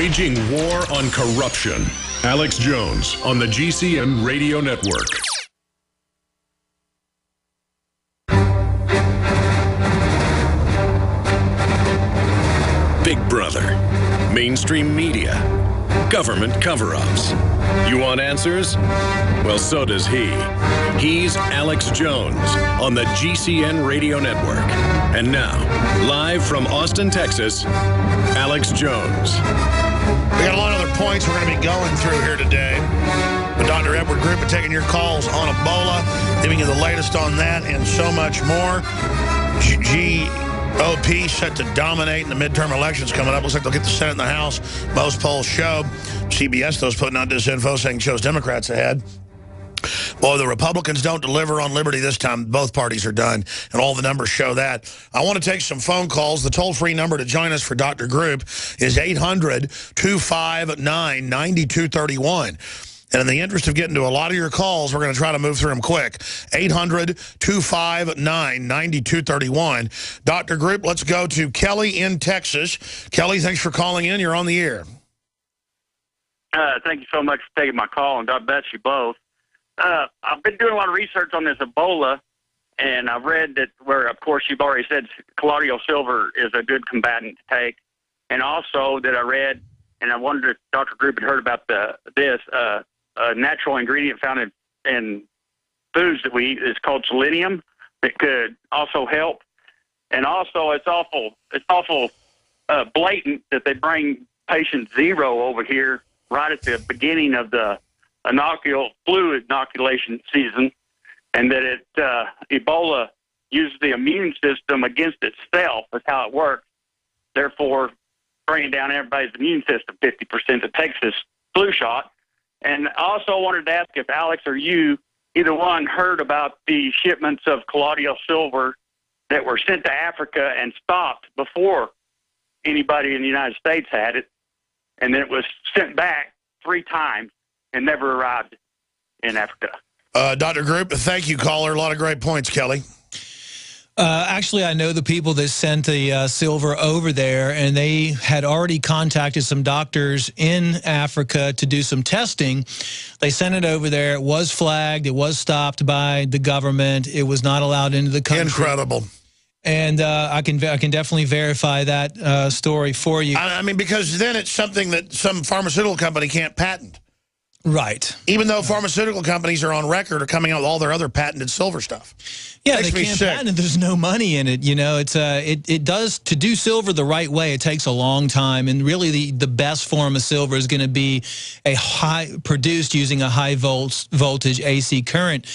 Waging war on corruption. Alex Jones on the GCN Radio Network. Big Brother, mainstream media, government cover-ups. You want answers? Well, so does he. He's Alex Jones on the GCN Radio Network. And now, live from Austin, Texas, Alex Jones. We got a lot of other points we're going to be going through here today. The Dr. Edward Group are taking your calls on Ebola, giving you the latest on that and so much more. GOP set to dominate in the midterm elections coming up. Looks like they'll get the Senate and the House. Most polls show. CBS, those putting out disinfo saying shows Democrats ahead. Well, the Republicans don't deliver on liberty this time. Both parties are done, and all the numbers show that. I want to take some phone calls. The toll-free number to join us for Dr. Group is 800-259-9231. And in the interest of getting to a lot of your calls, we're going to try to move through them quick. 800-259-9231. Dr. Group, let's go to Kelly in Texas. Kelly, thanks for calling in. You're on the air. Thank you so much for taking my call, and God bless you both. I've been doing a lot of research on this Ebola, and I've read that where, of course, you've already said colloidal silver is a good combatant to take, and also that I read, and I wondered if Dr. Group had heard about this natural ingredient found in foods that we eat is called selenium that could also help, and also it's awful blatant that they bring patient zero over here right at the beginning of the flu inoculation season, and that Ebola uses the immune system against itself. That's how it works. Therefore, bringing down everybody's immune system 50% that takes this flu shot. And I also wanted to ask if Alex or you, either one, heard about the shipments of colloidal silver that were sent to Africa and stopped before anybody in the United States had it, and then it was sent back 3 times and never arrived in Africa. Dr. Group, thank you, caller. A lot of great points, Kelly. Actually, I know the people that sent the silver over there, and they had already contacted some doctors in Africa to do some testing. They sent it over there. It was flagged. It was stopped by the government. It was not allowed into the country. Incredible. And I can definitely verify that story for you. I mean, because then it's something that some pharmaceutical company can't patent. Right. Even though pharmaceutical companies are on record or coming out with all their other patented silver stuff. Yeah, they can't patent it. There's no money in it. You know, it's it does, to do silver the right way, it takes a long time. And really the best form of silver is going to be produced using a high voltage AC current.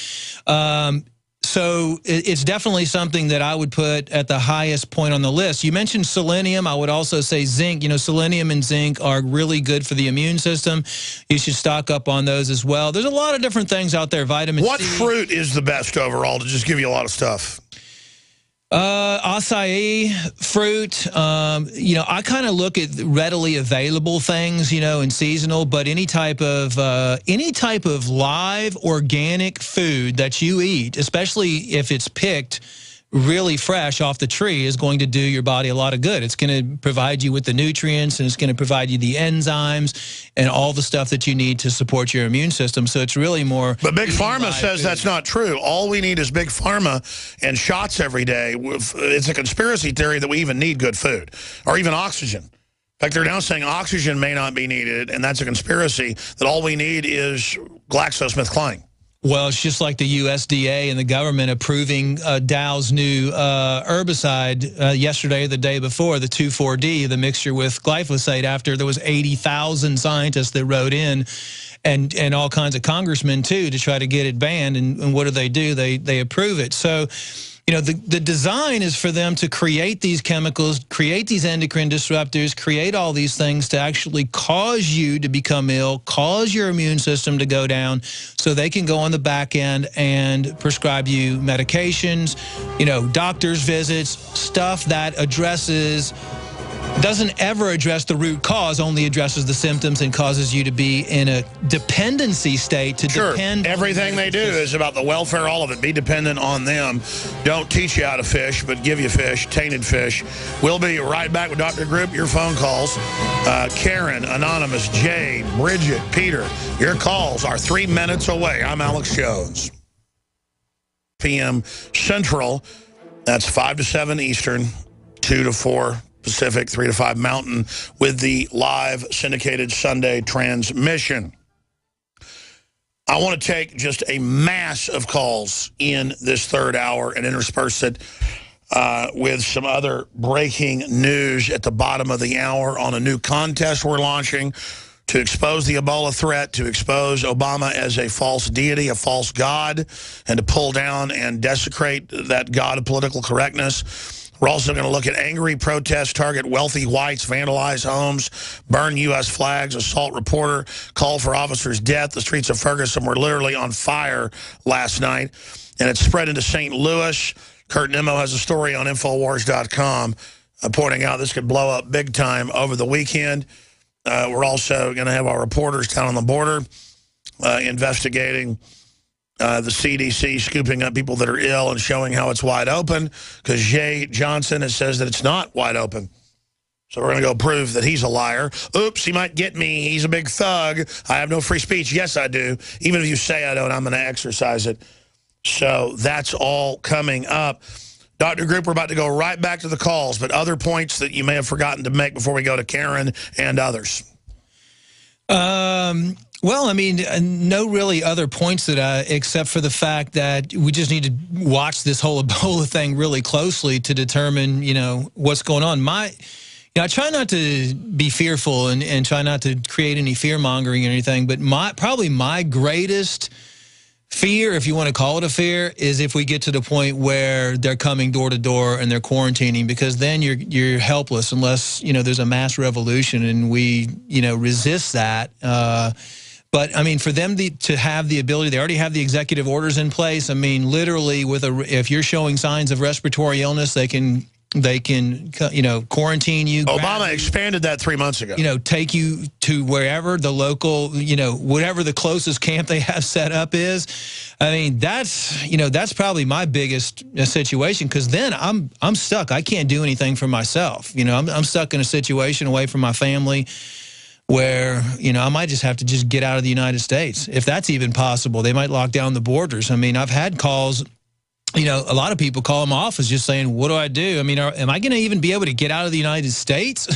So it's definitely something that I would put at the highest point on the list. You mentioned selenium. I would also say zinc. You know, selenium and zinc are really good for the immune system. You should stock up on those as well. There's a lot of different things out there. Vitamin C. What fruit is the best overall to just give you a lot of stuff? Acai fruit. You know, I kind of look at readily available things, you know, and seasonal, but any type of live organic food that you eat, especially if it's picked really fresh off the tree, is going to do your body a lot of good. It's going to provide you with the nutrients, and it's going to provide you the enzymes and all the stuff that you need to support your immune system. So it's really more... But Big Pharma says that's not true. All we need is Big Pharma and shots every day. It's a conspiracy theory that we even need good food or even oxygen. In fact, they're now saying oxygen may not be needed, and that's a conspiracy, that all we need is GlaxoSmithKline. Well, it's just like the USDA and the government approving Dow's new herbicide yesterday or the day before, the 2,4-D, the mixture with glyphosate, after there was 80,000 scientists that wrote in, and all kinds of congressmen, too, to try to get it banned. And what do? They approve it. So, you know, the design is for them to create these chemicals, create these endocrine disruptors, create all these things to actually cause you to become ill, cause your immune system to go down, so they can go on the back end and prescribe you medications, you know, doctor's visits, stuff that addresses doesn't ever address the root cause, only addresses the symptoms and causes you to be in a dependency state to depend on everything they do is about the welfare, all of it. Be dependent on them. Don't teach you how to fish, but give you fish, tainted fish. We'll be right back with Dr. Group, your phone calls. Karen, Anonymous, Jay, Bridget, Peter, your calls are 3 minutes away. I'm Alex Jones. p.m. Central, that's 5 to 7 Eastern, 2 to 4 Pacific, 3 to 5 Mountain, with the live syndicated Sunday transmission. I want to take just a mass of calls in this third hour and intersperse it with some other breaking news at the bottom of the hour on a new contest we're launching to expose the Ebola threat, to expose Obama as a false deity, a false god, and to pull down and desecrate that god of political correctness. We're also going to look at angry protests, target wealthy whites, vandalize homes, burn U.S. flags, assault reporter, call for officer's death. The streets of Ferguson were literally on fire last night, and it's spread into St. Louis. Kurt Nimmo has a story on Infowars.com pointing out this could blow up big time over the weekend. We're also going to have our reporters down on the border investigating the CDC scooping up people that are ill and showing how it's wide open, because Jay Johnson says that it's not wide open. So we're going to go prove that he's a liar. Oops, he might get me. He's a big thug. I have no free speech. Yes, I do. Even if you say I don't, I'm going to exercise it. So that's all coming up. Dr. Group, we're about to go right back to the calls, but other points that you may have forgotten to make before we go to Karen and others. Well, I mean, no really other points that except for the fact that we just need to watch this whole Ebola thing really closely to determine, you know, what's going on. I try not to be fearful and try not to create any fear-mongering or anything, but probably my greatest fear, if you want to call it a fear, is if we get to the point where they're coming door to door and they're quarantining, because then you're helpless unless, you know, there's a mass revolution and we, you know, resist that. But, I mean, for them to have the ability, they already have the executive orders in place. I mean, literally, if you're showing signs of respiratory illness, they can, you know, quarantine you. Obama expanded that 3 months ago. You know, take you to wherever the local, you know, whatever the closest camp they have set up is. I mean, that's, you know, that's probably my biggest situation, because then I'm stuck. I can't do anything for myself. You know, I'm stuck in a situation away from my family where, you know, I might just have to just get out of the United States, if that's even possible. They might lock down the borders. I mean, I've had calls, you know, a lot of people call my office just saying, what do I do? I mean, am I going to even be able to get out of the United States?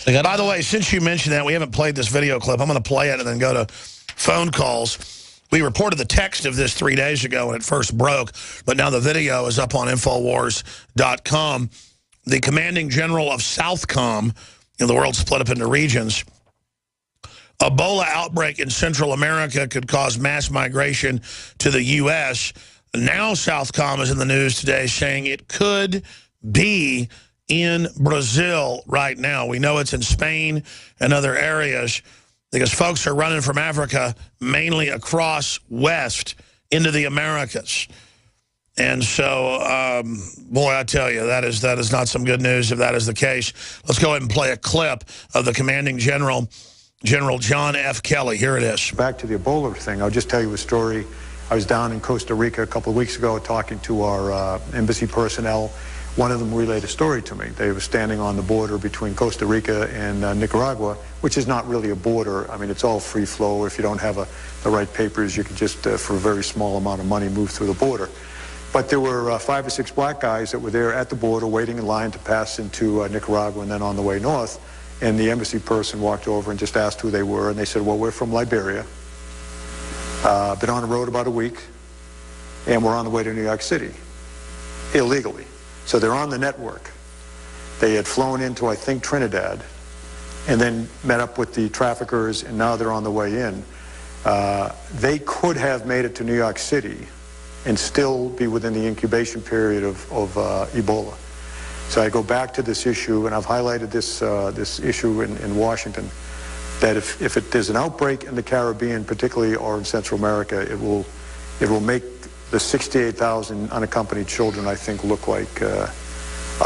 By the way, since you mentioned that, we haven't played this video clip. I'm going to play it and then go to phone calls. We reported the text of this 3 days ago when it first broke, but now the video is up on Infowars.com. The commanding general of Southcom, you know, the world split up into regions. Ebola outbreak in Central America could cause mass migration to the U.S. Now Southcom is in the news today saying it could be in Brazil right now. We know it's in Spain and other areas because folks are running from Africa mainly across west into the Americas. And so, boy, I tell you, that is not some good news if that is the case. Let's go ahead and play a clip of the commanding general, General John F. Kelly. Here it is. Back to the Ebola thing, I'll just tell you a story. I was down in Costa Rica a couple of weeks ago talking to our embassy personnel. One of them relayed a story to me. They were standing on the border between Costa Rica and Nicaragua, which is not really a border. I mean, it's all free flow. If you don't have the right papers, you can just, for a very small amount of money, move through the border. But there were 5 or 6 black guys that were there at the border waiting in line to pass into Nicaragua and then on the way north. And the embassy person walked over and just asked who they were. And they said, well, we're from Liberia. Been on the road about a week. And we're on the way to New York City, illegally. So they're on the network. They had flown into, I think, Trinidad, and then met up with the traffickers, and now they're on the way in. They could have made it to New York City and still be within the incubation period of Ebola. So I go back to this issue, and I've highlighted this issue in Washington, that if there's an outbreak in the Caribbean, particularly, or in Central America, it will make the 68,000 unaccompanied children, I think, look like a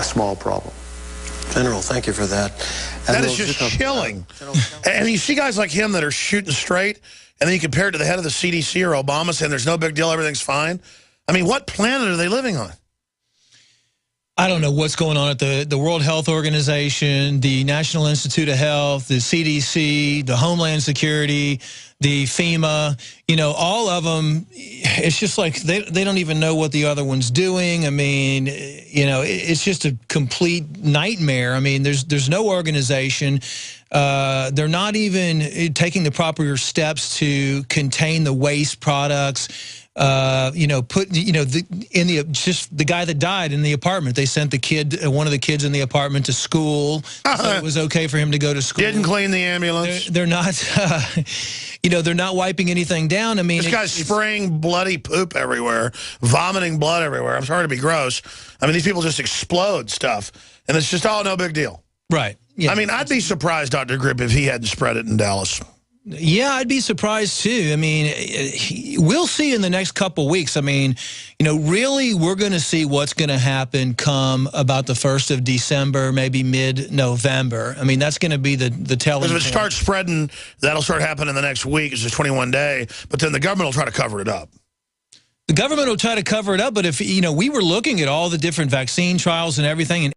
small problem. General, thank you for that. That is just chilling. And you see guys like him that are shooting straight, and then you compare it to the head of the CDC or Obama saying there's no big deal, everything's fine. I mean, what planet are they living on? I don't know what's going on at the World Health Organization, the National Institute of Health, the CDC, the Homeland Security, the FEMA, you know, all of them, it's just like they don't even know what the other one's doing. I mean, you know, it's just a complete nightmare. I mean, there's no organization. They're not even taking the proper steps to contain the waste products. You know, just the guy that died in the apartment. They sent the kid, one of the kids in the apartment, to school. So it was okay for him to go to school. Didn't clean the ambulance. They're not, you know, they're not wiping anything down. I mean, this guy's spraying bloody poop everywhere, vomiting blood everywhere. I'm sorry to be gross. I mean, these people just explode stuff, and it's just, oh, no big deal. Right. Yeah. I mean, I'd be surprised, Dr. Grip, if he hadn't spread it in Dallas. Yeah, I'd be surprised too. I mean, we'll see in the next couple weeks. I mean, you know, really we're going to see what's going to happen come about the 1st of December, maybe mid-November. I mean, that's going to be the telling point. Because if it starts spreading, that'll start happening the next week. It's just 21 day, but then the government will try to cover it up. The government will try to cover it up, but if, you know, we were looking at all the different vaccine trials and everything, and